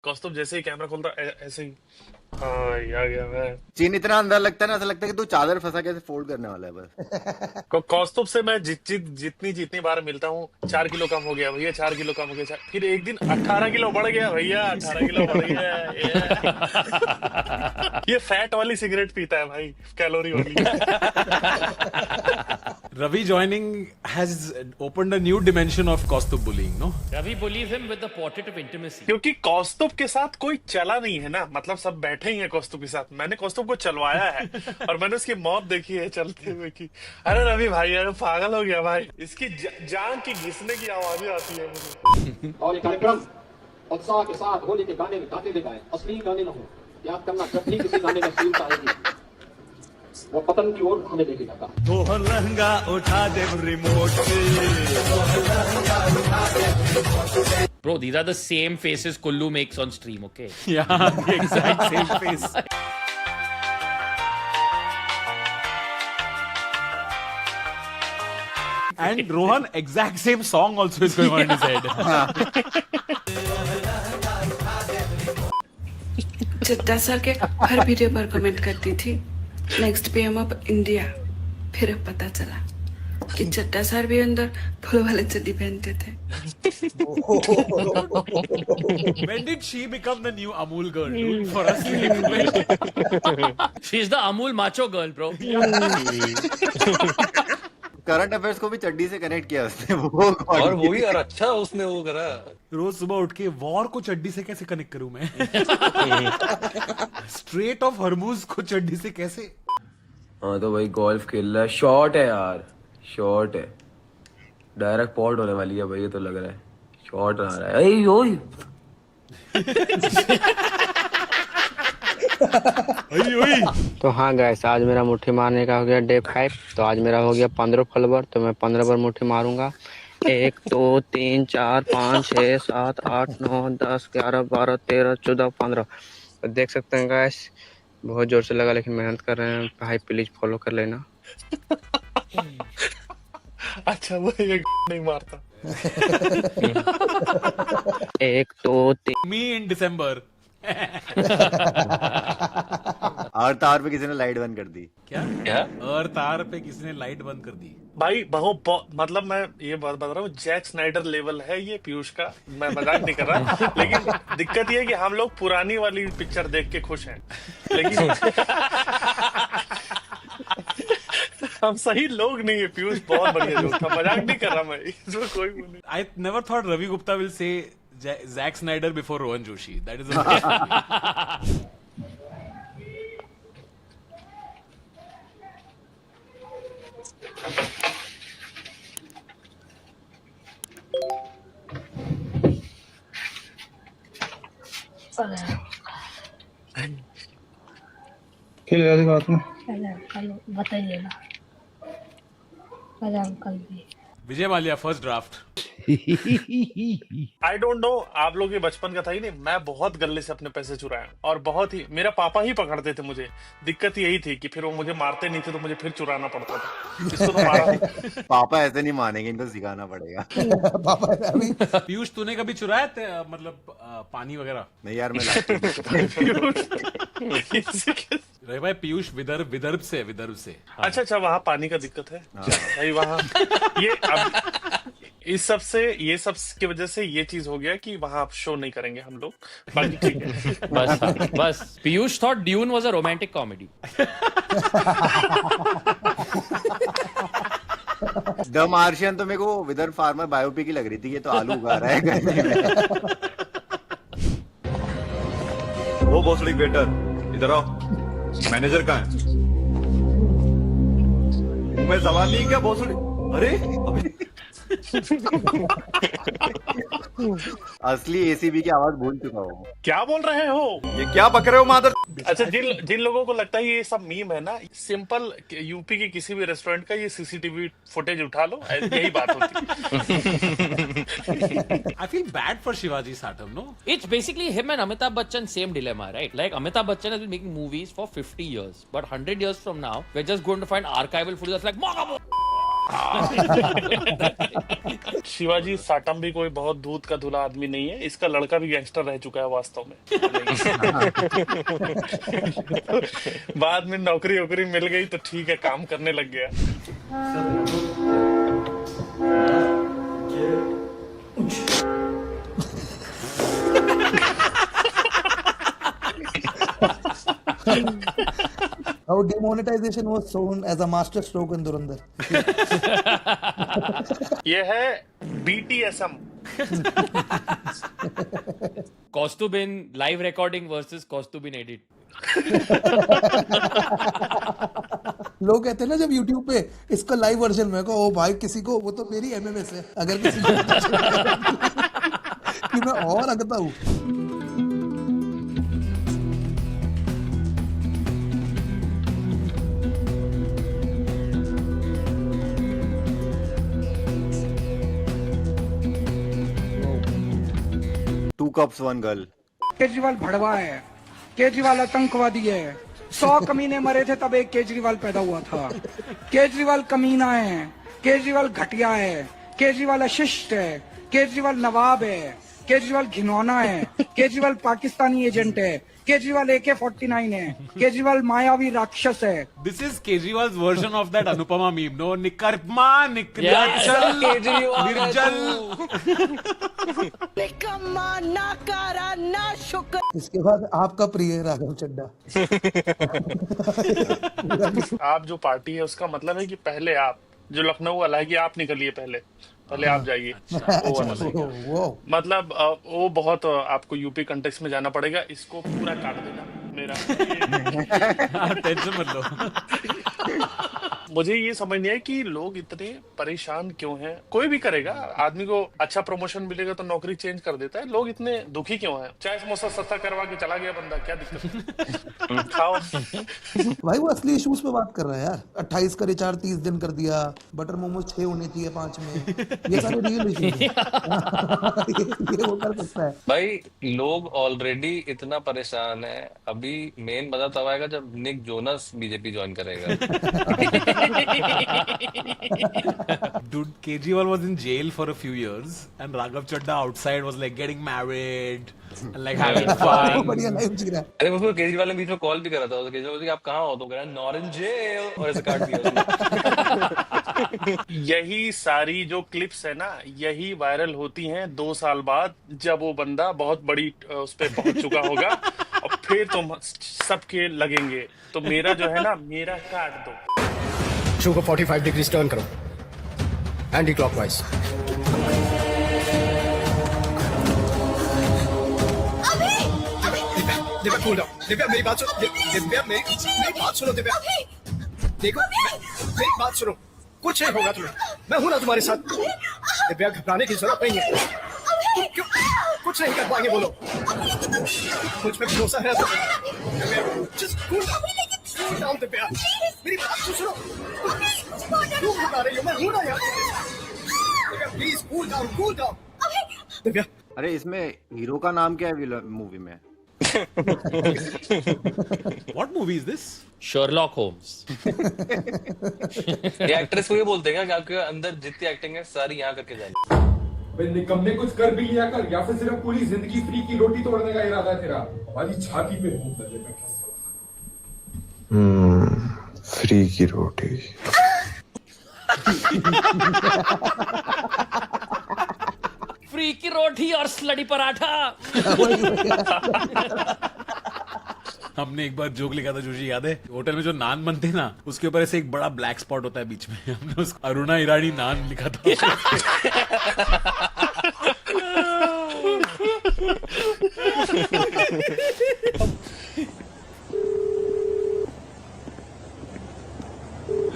कौस्तुभ जैसे ही कैमरा खोलता ऐसे ही, हाँ भाई आ गया मैं। चीन इतना अंदर लगता है ना, ऐसा लगता है कि तू चादर फंसा के ऐसे फोल्ड करने वाला है बस। कौस्तुभ से मैं जितनी जितनी बार मिलता हूँ, 4 किलो कम हो गया भैया, 4 किलो कम हो गया, फिर एक दिन 18 किलो बढ़ गया भैया, 18 किलो बढ़ गया ये फैट वाली सिगरेट पीता है भाई, कैलोरी वाली। Ravi joining has opened a new dimension of Kaustubh bullying, no? Ravi bullies him with the portrait of intimacy. क्योंकि कौस्तुभ के साथ कोई चला नहीं है ना, मतलब सब बैठे ही हैं कौस्तुभ के साथ। मैंने कौस्तुभ को चलवाया है और मैंने उसकी मौत देखी है चलते हुए की। अरे रवि भाई यार पागल हो गया भाई, इसकी जान की घिसने की आवाजें आती है मुझे। और ये कार्यक्रम उत्साह के साथ होली के गाने गाते हुए गाएं, असली गाने न हो। याद करना, जब भी किसी गाने में फील आएगी वो पतन की ओर हमें लेके जाता। तो लहंगा उठा दे रिमोट से। Bro, these are the same faces Kullu makes on stream, okay? Yeah, the exact same face. And Rohan, exact same song also is going on in his head. Chadha sir के हर वीडियो पर comment करती थी next PM of India. फिर अब पता चला कि चड्ढा सर भी अंदर फूल वाले चड्डी पहनते थे। When did she become the new Amul girl, dude? For us, She's the Amul macho girl, bro. Current affairs को भी चड्डी से कनेक्ट किया उसने और वो भी यार अच्छा उसने वो करा। रोज सुबह उठ के वॉर को चड्डी से कैसे कनेक्ट करूं मैं? स्ट्रेट ऑफ हरमुज को चड्डी से कैसे? हाँ तो भाई गोल्फ खेल रहा है, शॉर्ट है यार, शॉर्ट है, डायरेक्ट पॉट होने वाली है भाई, ये तो लग रहा है शॉर्ट आ रहा है। ओए तो हाँ गैस, आज मेरा मुट्ठी मारने का हो गया डे 5। तो आज मेरा हो गया 15 फॉलोवर, तो मैं 15 बार मुट्ठी मारूंगा। 1 2 3 4 5 6 7 8 9 10 11 12 13 14 15। तो देख सकते हैं गैस, बहुत जोर से लगा, लेकिन मेहनत कर रहे हैं भाई, प्लीज फॉलो कर लेना। अच्छा वो ये नहीं मारता। 1 2 3। Me in December. और तार पे किसी ने लाइट बंद कर दी। क्या? और तार पे किसी ने लाइट बंद कर दी। भाई मतलब मैं ये बात बता रहा हूँ, जैक स्नाइडर लेवल है ये पीयूष का, मैं मजाक नहीं कर रहा। लेकिन दिक्कत ये है कि हम लोग पुरानी वाली पिक्चर देख के खुश हैं, लेकिन हम सही लोग नहीं है। पीयूष बहुत बढ़िया लोग था, मजाक नहीं कर रहा मैं, इसमें कोई वो नहीं। I never thought Ravi Gupta will say Zack Snyder before Rohan Joshi. That is कल बताइए ना, कल भी Vijay Mallya first draft. I don't know, आप लोग के बचपन का था ही नहीं। मैं बहुत गले से अपने पैसे चुराया और बहुत ही, मेरा पापा ही पकड़ते थे मुझे। दिक्कत यही थी कि फिर वो मुझे मारते नहीं थे, तो मुझे फिर चुराना पड़ता था। इसको तो मारा। पापा ऐसे नहीं मानेंगे, इनको सिखाना पड़ेगा। पीयूष तूने कभी चुराया मतलब पानी वगैरह? नहीं यार मैं रहे भाई, पीयूष विदर्भ से। अच्छा वहाँ पानी का दिक्कत है भाई वहाँ। ये अब ये सब की वजह से ये चीज हो गया कि वहाँ आप शो नहीं करेंगे हम लोग, बाकी ठीक है। बस Piyush thought Dune was a romantic comedy. The Martian तो मेरे को विदर्भ फार्मर बायोपिक ही लग रही थी, ये तो आलू उगा रहा है गन्ने में। वो भोसड़ी वेटर इधर आओ, मैनेजर कहाँ है? मैं सवाल नहीं क्या भोसड़ी? अरे अभी असली एसीबी की आवाज भूल चुका हूँ। क्या बोल रहे हो? ये क्या पक रहे हो मादर? अच्छा जिन लोगों को लगता है ये सब मीम है ना, सिंपल यूपी के किसी भी रेस्टोरेंट का ये सीसीटीवी फुटेज उठा लो, यही बात होती है। I feel bad for Shivaji Satam, no? It's basically him and Amitabh Bachchan, same dilemma, right? Like Amitabh Bachchan has been making movies for 50 years, but 100 years from now, we're just going to find archival footage that's like, Shivaji Satam भी कोई बहुत दूध का धुला आदमी नहीं है, इसका लड़का भी गैंगस्टर रह चुका है वास्तव में। बाद में नौकरी वोकरी मिल गई तो ठीक है, काम करने लग गया। How demonetization was shown as a master stroke in Dhurandhar. ये है BTSM। कौस्तुभ इन लाइव रिकॉर्डिंग वर्सेस कौस्तुभ इन एडिट। लोग कहते हैं ना जब YouTube पे इसका लाइव वर्जन में को ओ भाई किसी को वो तो मेरी MMS है अगर किसी को कि मैं और अगता हूँ। Two cops, one girl. Kejriwal भड़वा है, केजरीवाल आतंकवादी है, 100 कमीने मरे थे तब एक केजरीवाल पैदा हुआ था। केजरीवाल कमीना है, केजरीवाल घटिया है, केजरीवाल अशिष्ट है, केजरीवाल नवाब है, केजरीवाल घिनौना है, केजरीवाल पाकिस्तानी एजेंट है, केजरीवाल AK-49 है, केजरीवाल मायावी राक्षस है। This is Kejriwal's version of that Anupama meme, no? निकर्मा, Kejriwal निर्जल। इसके बाद आपका प्रिय राघव चड्ढा। आप जो पार्टी है उसका मतलब है कि पहले आप जो लखनऊ वाला है कि आप निकलिए, पहले आप जाइए। वो वाला नहीं। वो मतलब वो बहुत आपको यूपी कंटेक्स्ट में जाना पड़ेगा, इसको पूरा काट देना मेरा। टेंशन मत लो। मुझे ये समझ नहीं है कि लोग इतने परेशान क्यों हैं। कोई भी करेगा, आदमी को अच्छा प्रमोशन मिलेगा तो नौकरी चेंज कर देता है। लोग इतने दुखी क्यों हैं? चाय समोसा सस्ता करवा के चला गया बंदा, क्या दिक्कत है? खाओ। भाई वो असली इश्यूज पे बात कर रहा है यार। 28 का रिचार्ज 30 दिन कर दिया, बटर मोमोज 6 होने चाहिए 5 में, ये सारे रियल इश्यूज ये वो कर सकता है। भाई लोग ऑलरेडी इतना परेशान है, अभी मेन मजा तब आएगा जब निक जोनस बीजेपी ज्वाइन करेगा। Dude, Kejriwal was in jail for a few years, and Raghav Chadda outside was like getting married and like having fun. बढ़िया लाइफ जी रहा है। अरे वो केजरीवाल ने बीच में कॉल भी करा था, तो केजरीवाल बोला, आप कहाँ हो? तो कह रहा नॉट इन जेल, और ऐसे काट दिया। यही सारी जो क्लिप्स है ना, यही वायरल होती हैं 2 साल बाद, जब वो बंदा बहुत बड़ी उस पे पहुंच चुका होगा, और फिर तुम सबके लगेंगे। तो मेरा जो है ना, मेरा काट दो। शो को 45 डिग्री टर्न करो, anti clockwise. Divya cool down. Divya मेरी बात सुनो। दिव्या मेरी बात सुनो। दिव्या देखो, मेरी बात सुनो, कुछ नहीं होगा तुम्हें, मैं हूं ना तुम्हारे साथ। दिव्या घबराने की जरूरत नहीं है, तुम क्यों कुछ नहीं कर पाएंगे, बोलो मुझ पे भरोसा है तुम्हें। जस्ट कूल डाउन दिव्या, मेरी बात तो सुनो। क्यों घबरा रही हो? मैं हूं ना यार। Divya please cool down Divya. अरे इसमें हीरो का नाम क्या है मूवी में? What movie is this? Sherlock Holmes. ये एक्ट्रेस को ये बोलते हैं कि आपके अंदर जितनी एक्टिंग है सारी यहाँ करके जानी। निकम्मे कुछ कर भी लिया कर, या फिर सिर्फ पूरी जिंदगी फ्री की रोटी तोड़ने का इरादा है तेरा? हमारी छाती पे भूख लगेगा। फ्री की रोटी। फ्री की रोटी और स्लडी पराठा। हमने एक बार जोक लिखा था, जोशी याद है? होटल में जो नान बनते हैं ना, उसके ऊपर ऐसे एक बड़ा ब्लैक स्पॉट होता है बीच में, हमने उसको अरुणा ईरानी नान लिखा था।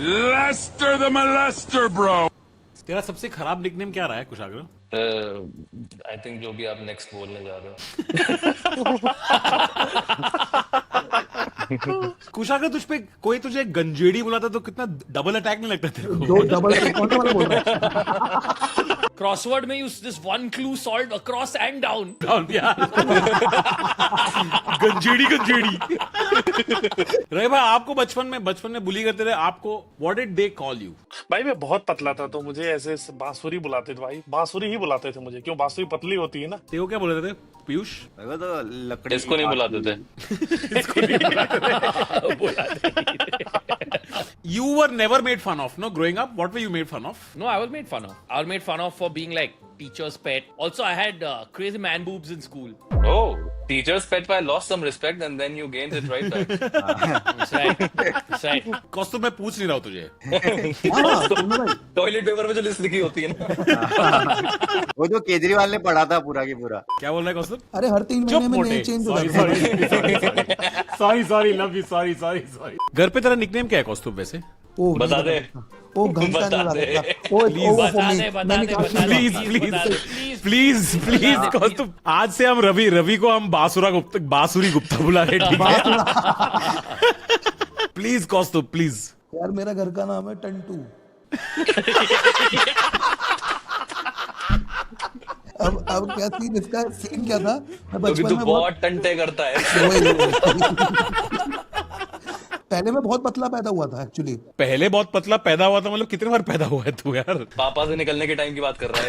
Lester the molester, bro. तेरा सबसे खराब निकनेम क्या रहा है कुशाग्र? आई थिंक जो भी आप नेक्स्ट बोलने जा रहे हो। कुशाग्र तुझ पे कोई तुझे गंजेड़ी बुलाता तो कितना डबल अटैक नहीं लगता तेरे को? 2 डबल कौन सा वाला बोल रहा है? क्रॉसवर्ड में use this one clue solve across and down. गंजेड़ी रहे भाई, आपको बचपन में बुली करते रहे आपको, what did they call you? भाई मैं बहुत पतला था तो मुझे ऐसे बांसुरी बुलाते थे भाई, बांसुरी ही बुलाते थे मुझे, क्यों बांसुरी पतली होती है ना। ते वो क्या बोलते थे पीयूष? वो तो लकड़ी इसको नहीं बुलाते थे। You were never made fun of, no? Growing up, what were you made fun of? No, I was made fun of. I was made fun of for being like teacher's pet. Also, I had crazy man boobs in school. Oh, teacher's pet, I lost some respect and then you gained it right back. That's right. That's right. कौस्तुभ मैं पूछ नहीं रहा हूँ तुझे। Toilet paper में जो list लिखी होती है ना। वो जो केजरीवाल ने पढ़ा था पूरा की पूरा। क्या बोल रहा है कौस्तुभ? अरे हर 3 महीने में नेम चेंज हो जाता है। Sorry love you, sorry. घर पे तेरा निकनेम क्या है कौस्तुभ वैसे? बता दे। ओ घंटा नहीं बता। प्लीज कौस्तुभ, आज से हम रवि को हम बांसुरी गुप्ता बुला रहे, ठीक है? Please Kaustubh, please. यार मेरा घर का नाम है टंटू। अब क्या सीन, इसका सीन क्या था? मैं बचपन में बहुत टंटे करता है। पहले मैं बहुत पतला पैदा हुआ था एक्चुअली। पहले बहुत पतला पैदा हुआ था मतलब कितने बार पैदा हुआ है तू यार? पापा से निकलने के टाइम की बात कर रहा है।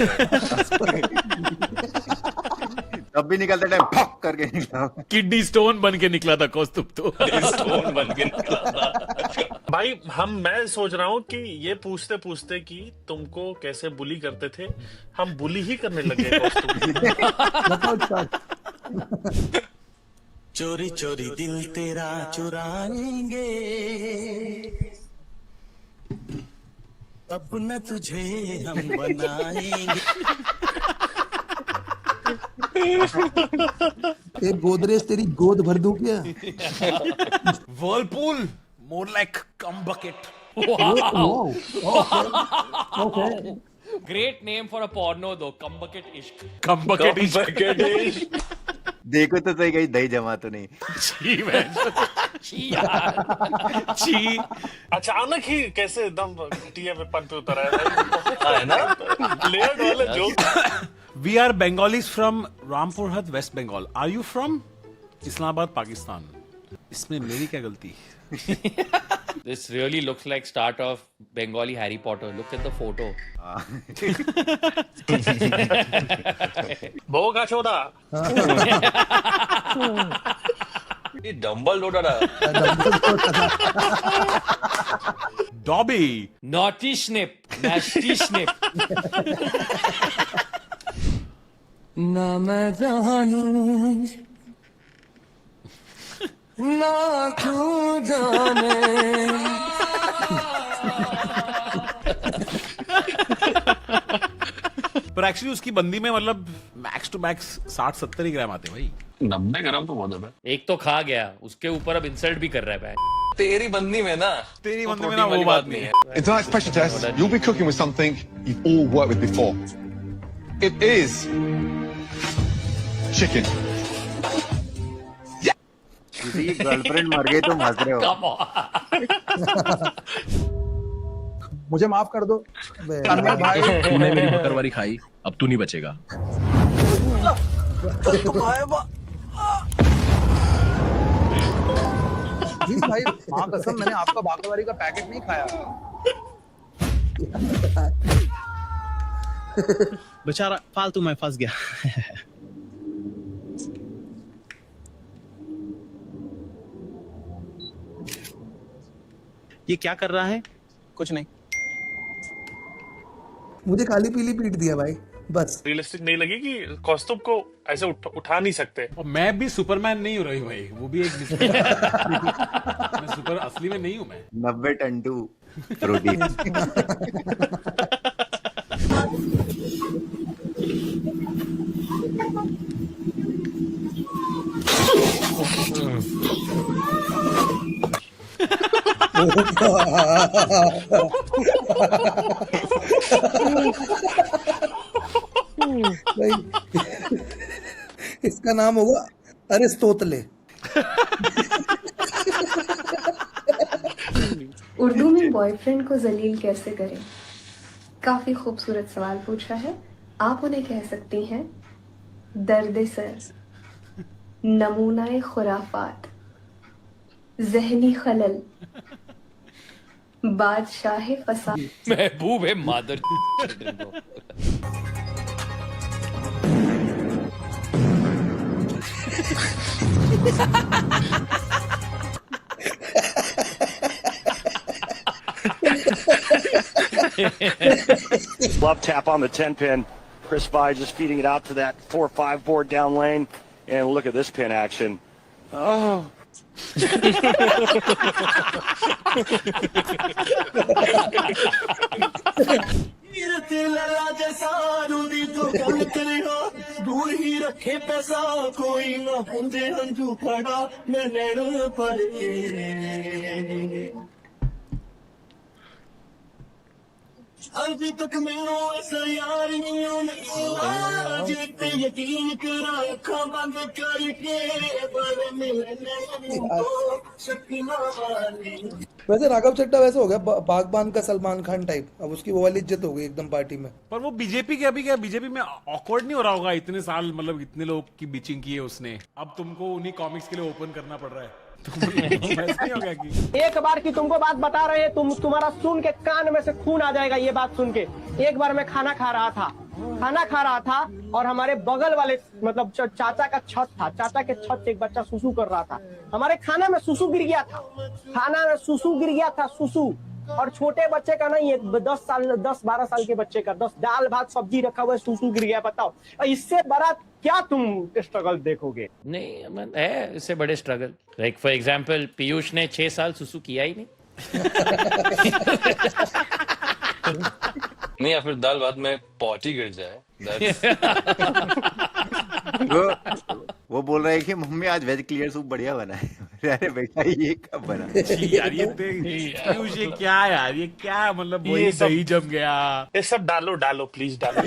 तब भी निकलते टाइम फक करके निकला। किडनी स्टोन बन के निकला था कौस्तुभ तो। स्टोन बन के निकला था। भाई मैं सोच रहा हूँ कि ये पूछते पूछते कि तुमको कैसे बुली करते थे, हम बुली ही करने लगे कौस्तुभ। चोरी चोरी दिल तेरा चुराएंगे, अब न तुझे हम बनाएंगे। एक गोदरेज तेरी गोद भर दूं क्या? Whirlpool, more like cum bucket. Okay. Great name for a porno though, Cum Bucket Ishq. Cum bucket ishq. देखो तो सही, कहीं दही जमा तो नहीं। छी। अचानक ही कैसे एकदम टिया पे पन पे उतर आया है ना, लेयर्ड वाले joke. We are Bengalis from Rampurhat, West Bengal. Are you from Islamabad, Pakistan? इसमें मेरी क्या गलती? This really looks like start of Bengali Harry Potter. Look at the photo. भो का चौदा। ये डंबल लोटा था। Dobby. Naughty snip. Nasty snip. ना मैं जानूं ना तू जाने। पर एक्चुअली उसकी बंदी में मतलब मैक्स टू मैक्स 60-70 ग्राम आते भाई। 90 ग्राम तो बहुत है। एक तो खा गया, उसके ऊपर अब इंसल्ट भी कर रहा है भाई। तेरी बंदी में ना वो बात नहीं है। In tonight's pressure test, you'll be cooking with something you've all worked with before. It is chicken. किसी की गर्लफ्रेंड मर गई तो हंस रहे हो। मुझे माफ कर दो भाई। तूने मेरी बकरवारी खाई, अब तू नहीं बचेगा। भाई माँ कसम, मैंने आपका बाकरवारी का पैकेट नहीं खाया। बेचारा फालतू में फंस गया। ये क्या कर रहा है? कुछ नहीं। मुझे काली पीली पीट दिया भाई, बस। रियलिस्टिक नहीं लगी कि कौस्तुभ को ऐसे उठा नहीं सकते। और मैं भी सुपरमैन नहीं हूँ रही भाई, वो भी एक मैं सुपर असली में नहीं हूँ मैं। 90 टंटू प्रोटीन। भाई इसका नाम होगा अरिस्तोतले। उर्दू में बॉयफ्रेंड को जलील कैसे करें? काफी खूबसूरत सवाल पूछा है। आप उन्हें कह सकती हैं दर्द सर, नमूनाए खुराफात, जहनी खलल, बादशाह फसाद। महबूब है मादर। Love tap on the 10 pin. Chris Vi just feeding it out to that 4-5 board down lane. And look at this pin action. Oh. दूर ही रखे पैसा कोई ना पूंजे हंजू खड़ा मैं नैनों पर अभी तक मैंने ऐसा यार नहीं आज पे यकीन करा आँखां बंद करके पर मेरे नैनों शक्ति ना मानी। वैसे राघव चड्ढा वैसे हो गया बागबान का सलमान खान टाइप, अब उसकी वो वाली इज्जत हो गई एकदम पार्टी में। पर वो बीजेपी के अभी क्या बीजेपी में ऑकवर्ड नहीं हो रहा होगा? इतने साल मतलब इतने लोग की बिचिंग की है उसने, अब तुमको उन्हीं कॉमिक्स के लिए ओपन करना पड़ रहा है। नहीं हो गया कि एक बार की तुमको बात बता रहे हैं, तुम्हारा सुन के कान में से खून आ जाएगा ये बात सुन के। एक बार मैं खाना खा रहा था और हमारे बगल वाले मतलब चाचा का छत था, चाचा के छत से एक बच्चा सुसु कर रहा था, हमारे खाना में सुसु गिर गया था, सुसु। और छोटे बच्चे का नहीं, 10-12 साल के बच्चे का, 10 दाल भात सब्जी रखा हुआ सुसु गिर गया। बताओ इससे बड़ा क्या तुम स्ट्रगल देखोगे? नहीं है इससे बड़े struggle. Like for example Piyush ने 6 साल सुसु किया ही नहीं। नहीं, या फिर दाल भात में पॉटी गिर जाए। वो बोल रहा है कि मम्मी आज वेज क्लियर सूप बढ़िया बना है। अरे बेटा ये कब बना? यार ये क्या यार, ये क्या मतलब वही दही जम गया। ये सब डालो प्लीज डालो।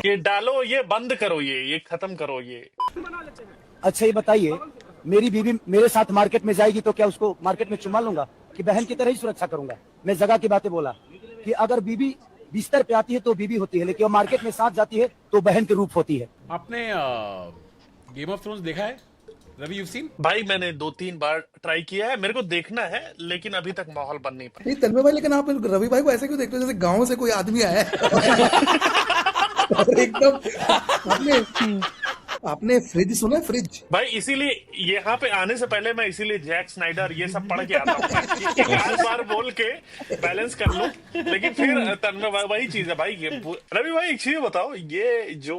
ये डालो, ये बंद करो, ये खत्म करो ये। अच्छा ये बताइए, मेरी बीवी मेरे साथ मार्केट में जाएगी तो क्या उसको मार्केट में चुमा लूंगा कि बहन की तरह ही सुरक्षा करूंगा? मैं जगह की बातें बोला कि अगर बीवी बिस्तर पे आती है तो बीवी होती है, लेकिन वो मार्केट में साथ जाती है तो बहन के रूप होती है। आपने गेम ऑफ थ्रोन्स देखा है रवि? you've seen? भाई मैंने 2-3 बार ट्राई किया है, मेरे को देखना है लेकिन अभी तक माहौल बन नहीं पाया। तन्मय भाई, लेकिन आप रवि भाई को ऐसे क्यों देखते हो जैसे गाँव से कोई आदमी आया है? एकदम आपने फ्रिज सुना है? फ्रिज भाई इसीलिए यहाँ पे आने से पहले मैं इसीलिए जैक स्नाइडर ये सब पढ़ के आता हूँ, बार बोल के बैलेंस कर लूं। लेकिन फिर तन्मय वही चीज है भाई। रवि भाई एक चीज बताओ, ये जो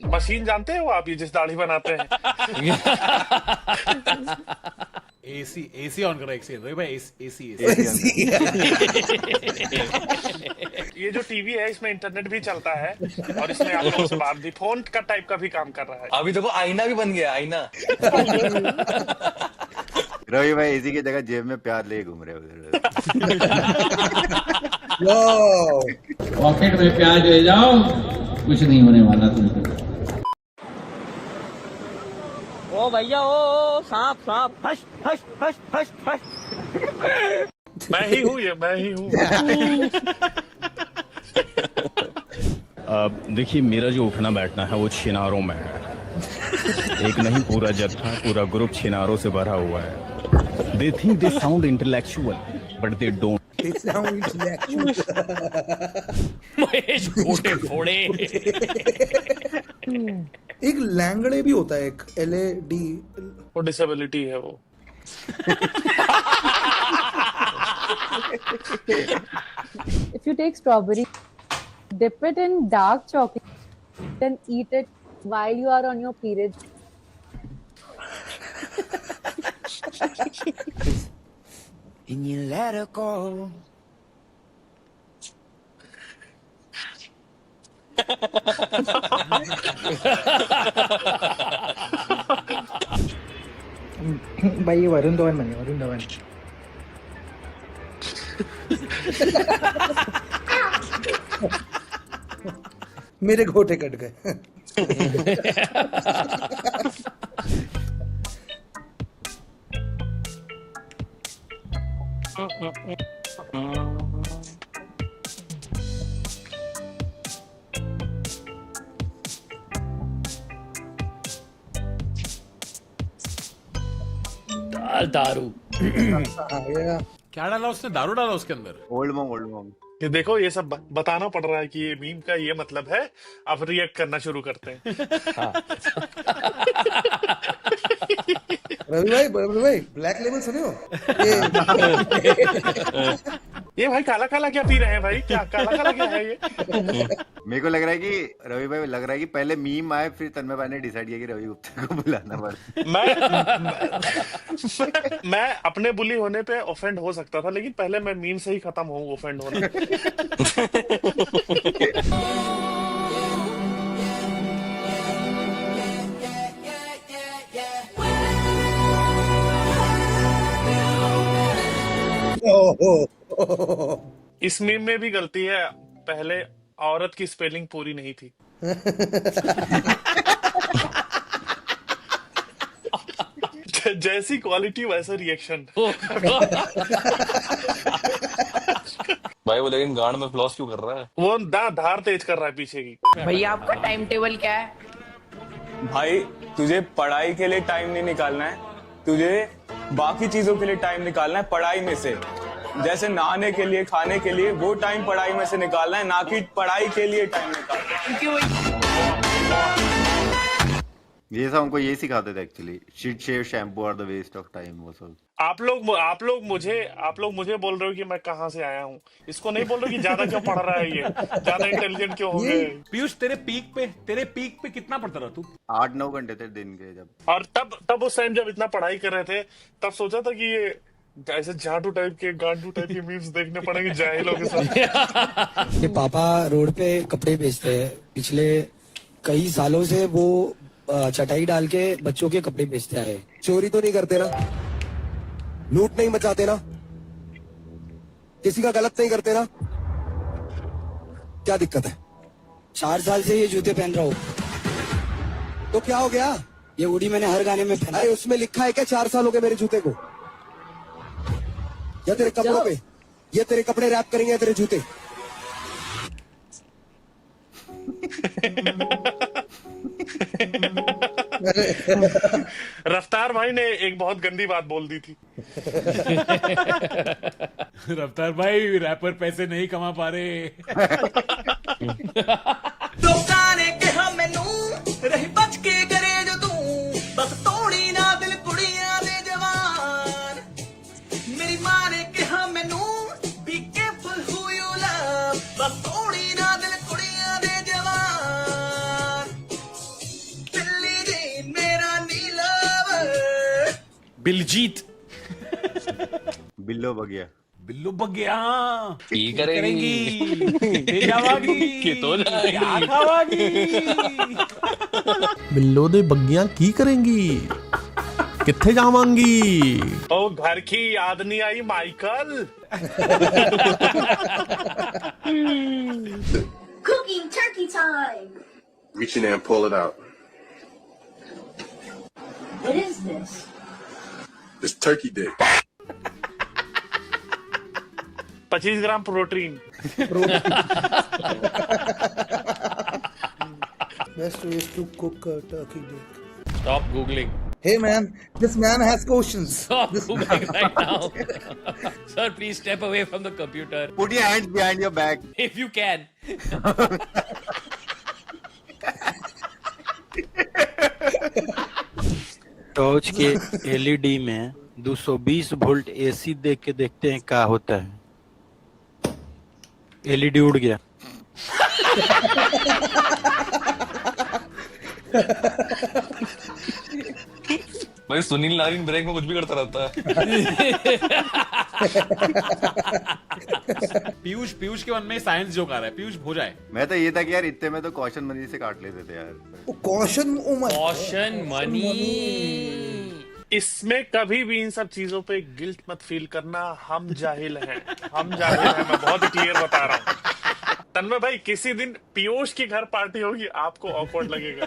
मशीन जानते हो आप, ये जिस दाढ़ी बनाते हैं, एसी ऑन करो एक सेकंड रवि भाई। एसी ये जो टीवी है इसमें इंटरनेट भी चलता है और इसमें आप लोगों से बात भी फोन का टाइप का भी काम कर रहा है। अभी देखो आईना भी बन गया, आईना। रवि भाई इसी की जगह जेब में प्याज ले घूम रहे उधर। पॉकेट में प्याज ले जाओ, कुछ नहीं होने वाला तुमको। ओ भैया ओ सांप fuss fuss fuss fuss fuss. मैं ही हूँ। देखिए मेरा जो उठना बैठना है वो छिनारों में है। एक नहीं पूरा जत्था, पूरा ग्रुप छिनारों से भरा हुआ है। They think they sound intellectual, but they don't. They sound intellectual. Mahesh घोटे फोड़े। एक लैंगड़े भी होता है, एक LAD, वो डिसेबिलिटी है वो। If you take strawberry, dip it in dark chocolate, then eat it while you are on your period. And you let her go. भाई ये वरुण धवन बने, वरुण धवन। मेरे घोटे कट गए। यार दारू। क्या डाला उसने? दारू डाला उसके अंदर? ओल्ड मॉन्ग। ये देखो, ये सब बताना पड़ रहा है कि ये मीम का ये मतलब है। अब रिएक्ट करना शुरू करते हैं। रवि भाई ब्लैक लेबल सुने हो? ये भाई काला काला क्या पी रहे हैं भाई? क्या काला काला क्या है ये? मेरे को लग रहा है कि रवि भाई लग रहा है कि पहले मीम आए, फिर तन्मय भाई ने डिसाइड किया कि रवि गुप्ता को बुलाना पड़ा। मैं अपने बुली होने पे ऑफेंड हो सकता था, लेकिन पहले मैं मीम से ही खत्म हूँ ऑफेंड होना। इस मीम में भी गलती है, पहले औरत की स्पेलिंग पूरी नहीं थी। जैसी क्वालिटी वैसा रिएक्शन। भाई वो लेकिन गांड में फ्लॉस क्यों कर रहा है? वो धार तेज कर रहा है पीछे की। भैया आपका टाइम टेबल क्या है? भाई तुझे पढ़ाई के लिए टाइम नहीं निकालना है, तुझे बाकी चीजों के लिए टाइम निकालना है पढ़ाई में से। जैसे नहाने के लिए, खाने के लिए, वो टाइम पढ़ाई में से निकालना है, ना कि पढ़ाई के लिए टाइम निकालना है। ये सब हमको ये सिखाते थे actually. Sheet shave shampoo are the waste of time. वो सब आप लोग मुझे बोल रहे हो कि मैं कहाँ से आया हूँ। इसको नहीं बोल रहे कि ज्यादा क्यों पढ़ रहा है, ये ज्यादा इंटेलिजेंट क्यों हो गए। पीयूष तेरे पीक पे कितना पढ़ता रहा तू? 8-9 घंटे थे दिन के जब। और तब उस टाइम जब इतना पढ़ाई कर रहे थे, तब सोचा था कि ये ऐसे झाटू टाइप के, गांडू टाइप के मीम्स देखने पड़ेंगे जाहिलों के साथ। ये पापा रोड पे कपड़े बेचते हैं, पिछले कई सालों से वो चटाई डाल के बच्चों के कपड़े बेचते आए। चोरी तो नहीं करते ना, लूट नहीं मचाते ना, किसी का गलत नहीं करते ना, क्या दिक्कत है? 4 साल से ये जूते पहन रहा हूँ तो क्या हो गया? ये उड़ी मैंने हर गाने में पहना है। उसमें लिखा है क्या 4 साल हो गए मेरे जूते को? या तेरे कपड़ों पे? ये तेरे कपड़े रैप करेंगे या तेरे जूते? रफ्तार भाई ने एक बहुत गंदी बात बोल दी थी। रफ्तार भाई, रैपर पैसे नहीं कमा पा रहे। ਲੋਕਾਂ ਨੇ ਕਿਹਾ ਮੈਨੂੰ ਰਹੀ ਬਚ ਕੇ ਕਰੇ ਜੋ ਤੂੰ ਬਸ ਤੋੜੀ ਨਾ ਦਿਲ ਕੁੜੀਆਂ ਦੇ ਜਵਾਨ ਮੇਰੀ ਮਾਂ ਨੇ ਕਿਹਾ ਮੈਨੂੰ be careful who you love ਬਸ ਤੋੜੀ ਨਾ ਦਿਲ ਕੁੜੀਆਂ ਦੇ ਜਵਾਨ ਦਿੱਲੀ ਦੀ ਮੇਰਾ ਨੀਲਵ बिलजीत बिल्लो बगिया। बिल्लू बगिया की करेगी किथे जावागी कि तो जाएगी क्या खावागी। बिल्लो दे बग्गियां की करेंगी, किथे जावांगी। ओ घर की याद नहीं आई Michael. cooking turkey time Reach in there and pull it out. what is this It's turkey dick. 25 gram protein. Best ways to cook turkey dick. Stop googling. Hey man, this man has questions. Stop googling right now. Sir, please step away from the computer. Put your hands behind your back. If you can. Torch के LED में 220 volt AC देख के देखते हैं क्या होता है। LED उड़ गया। भाई सुनील नारायण ब्रेक में कुछ भी करता रहता है। पीयूष के मन में साइंस जोक आ रहा है। पीयूष हो जाए। मैं तो ये था कि यार इतने में तो कौशन मनी से काट लेते थे यार। Caution money. इसमें कभी भी इन सब चीजों पे गिल्ट मत फील करना। हम जाहिल हैं, मैं बहुत ही क्लियर बता रहा हूँ। तन्मय भाई, किसी दिन पीयूष की घर पार्टी होगी, आपको ऑकवर्ड लगेगा।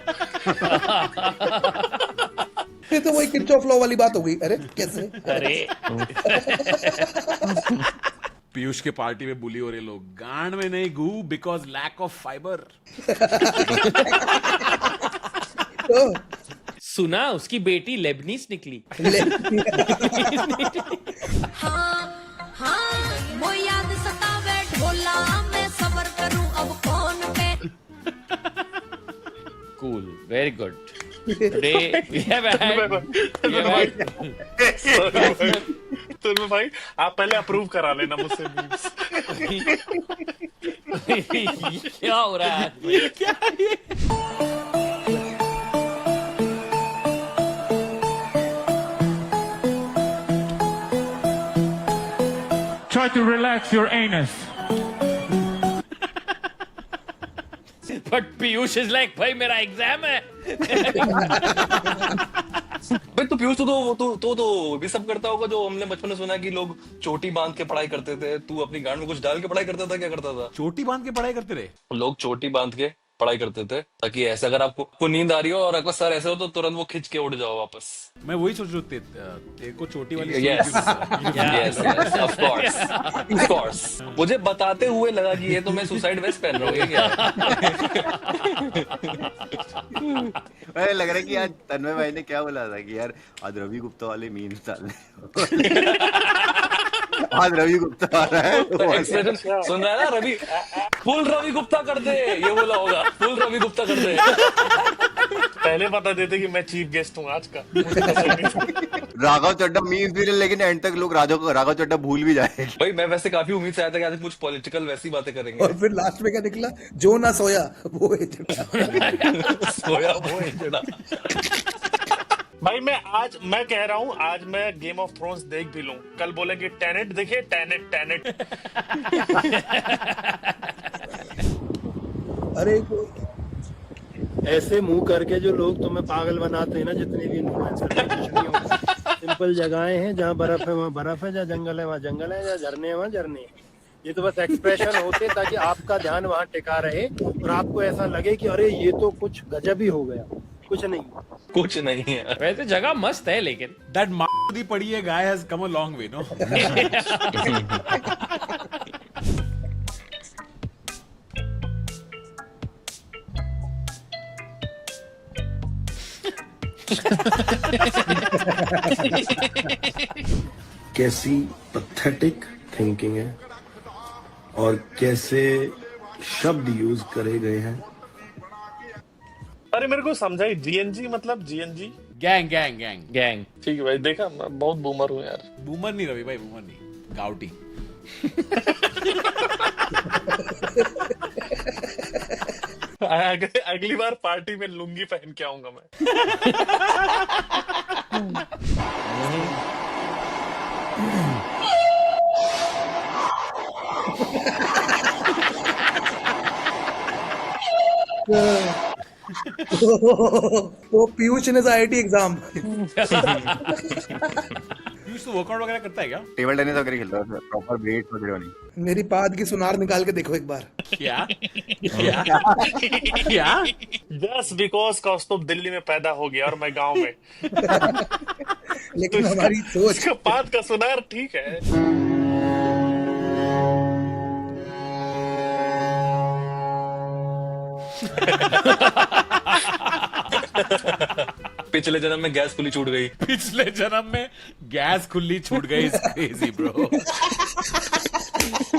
ये तो वही किरचॉफ लॉ वाली बात हो गई। अरे कैसे? अरे पीयूष के पार्टी में बुली हो रहे लोग, गांड में नहीं गू बिकॉज लैक ऑफ फाइबर। सुना उसकी बेटी लेबनीज निकली। वो याद सतावे ढोला मैं सबर करूं अब कौन पे। Cool, very good. Today we have had तन्मय भाई आप पहले अप्रूव करा लेना मुझसे memes। क्या हो रहा है? क्या ये? Try to relax your anus. But Piyush is like भाई मेरा एग्जाम है। भाई तो पीयूष तो भी सब करता होगा जो हमने बचपन में सुना है कि लोग चोटी बांध के पढ़ाई करते थे। तू अपनी गांड में कुछ डाल के पढ़ाई करता था, क्या करता था? चोटी बांध के पढ़ाई करते रहे लोग, चोटी बांध के पढ़ाई करते थे ताकि ऐसे अगर आपको नींद आ रही हो और आपका सर ऐसे हो तो तुरंत वो खिंच के उड़ जाओ वापस। मैं वही सोच रहा तेरे को चोटी वाली Yes, of course. मुझे बताते हुए लगा कि ये तो मैं सुसाइड वेस्ट पहन रहा हूँ, ये क्या है? मुझे लग रहा है कि आज तन्मय भाई ने क्या बोला था कि यार आज रवि गुप्ता वाले मीम्स डालने। आज रवि गुप्ता आ रहा है एक्सप्रेशन सुन रहा है ना रवि? फुल रवि गुप्ता कर दे, ये बोला होगा, फुल रवि गुप्ता कर दे। पहले बता देते कि मैं चीफ गेस्ट हूँ आज का। राघव चड्ढा मीम्स भी, लेकिन एंड तक लोग राघव चड्ढा भूल भी जाए। भाई मैं वैसे काफी उम्मीद से आया था कि आज कुछ पॉलिटिकल वैसी बातें करेंगे और फिर लास्ट में क्या निकला? जो ना सोया वो सोया वो एजेंडा। भाई मैं कह रहा हूँ आज मैं गेम ऑफ थ्रोन्स देख भी लूं। कल बोलेंगे टेनेट देखे, टेनेट। अरे ऐसे मुंह करके जो लोग तुम्हें पागल बनाते हैं ना, जितने भी इन्फ्लुएंसर, सिंपल जगहें हैं जहाँ बर्फ है वहाँ बर्फ है, जहाँ जंगल है वहाँ जंगल है, जहाँ झरने है वहाँ झरने है। ये तो बस एक्सप्रेशन होते हैं ताकि आपका ध्यान वहाँ टिका रहे और आपको ऐसा लगे कि अरे ये तो कुछ गजब ही हो गया। कुछ नहीं है। वैसे जगह मस्त है लेकिन दैट मादी पड़ी है guy has come a long way, no? कैसी पैथेटिक थिंकिंग है और कैसे शब्द यूज करे गए हैं। अरे मेरे को समझाई, जीएनजी मतलब जीएनजी गैंग। ठीक है भाई, देखा मैं बहुत बूमर हूँ यार। बूमर नहीं रवि भाई, बूमर नहीं, गाउटी। अगली बार पार्टी में लुंगी पहन के आऊंगा मैं। वो पीयूष ने IIT एग्जाम। पीयूष तो वर्कआउट वगैरह करता है क्या? टेबल टेनिस वगैरह खेलता है, प्रॉपर वेट वगैरह नहीं। मेरी पाद की सुनार निकाल के देखो एक बार। क्या? जस्ट बिकॉज कौस्तुभ दिल्ली में पैदा हो गया और मैं गांव में। लेकिन हमारी सोच, इसका पाद का सुनार ठीक है। पिछले जन्म में गैस खुली छूट गई। पिछले जन्म में गैस खुली छूट गई। Crazy bro.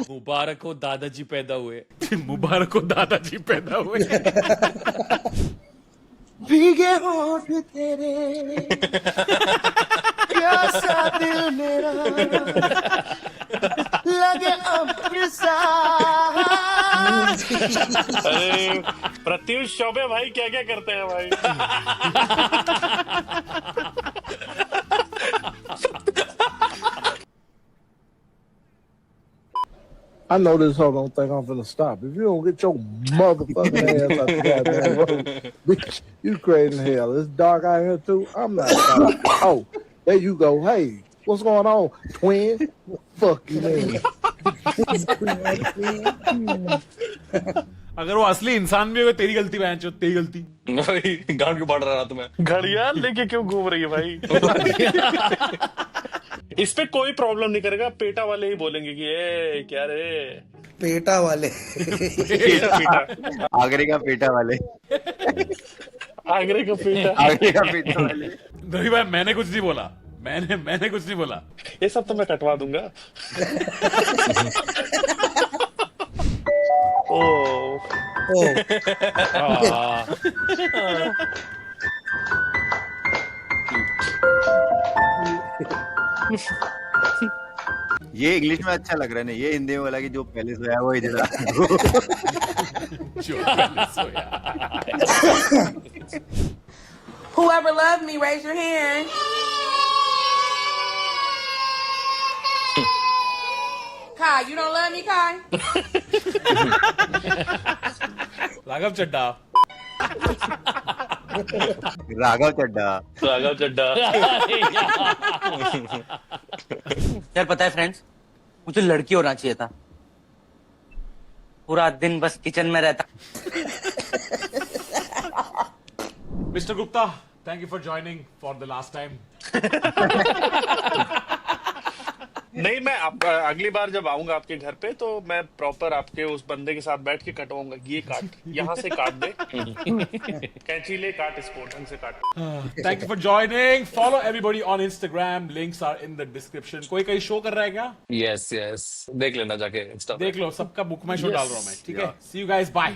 मुबारक हो दादाजी पैदा हुए। मुबारक हो दादाजी पैदा हुए। भीगे होठ तेरे प्यासा दिल मेरा लगे अमृतसर। अरे प्रत्युष चौबे भाई क्या क्या करते हैं भाई? I know this hoe don't think I'm finna stop. If you don't get your motherfucking ass out the goddamn road, bitch, you crazy in hell. It's dark out here too. I'm not stopping. Oh, there you go. Hey, what's going on, twin? Fuck you, man. अगर वो असली इंसान भी होगा तेरी गलती, बहन चो, तेरी गलती। गांड क्यों बांट रहा तुम्हें? घड़ियाल लेके क्यों घूम रही है भाई? इस पे कोई प्रॉब्लम नहीं करेगा, पेटा वाले ही बोलेंगे कि ए क्या रे पेटा वाले। पेटा। आगरे का पेटा वाले। आगरे का पीठा। आगे का पीछे वाले। रवि भाई मैंने कुछ नहीं बोला, मैंने कुछ नहीं बोला। ये सब तो मैं कटवा दूंगा। ये इंग्लिश में अच्छा लग रहा है ना, ये हिंदी में बोला कि जो पहले सोया वो इधर Whoever loved me, raise your hand. Kai, you don't love me, Kai? Raghav चड्डा। राघव चड्डा। राघव चड्डा। यार पता है फ्रेंड्स, मुझे लड़की होना चाहिए था, पूरा दिन बस किचन में रहता। Mister Gupta, thank you for joining for the last time. नहीं, मैं अगली बार जब आऊंगा आपके घर पे तो मैं प्रॉपर आपके उस बंदे के साथ बैठ के कटवाऊंगा। ये काट, यहाँ से काट दे, कैंची ले, काट इसको ढंग से काट। Thank you for joining. Follow everybody on Instagram. Links are in the description. कोई कहीं शो कर रहा है क्या? यस यस, देख लेना जाके इंस्टा पे। देख लो, सबका बुक माई शो डाल रहा हूँ मैं, ठीक है? See you guys, bye.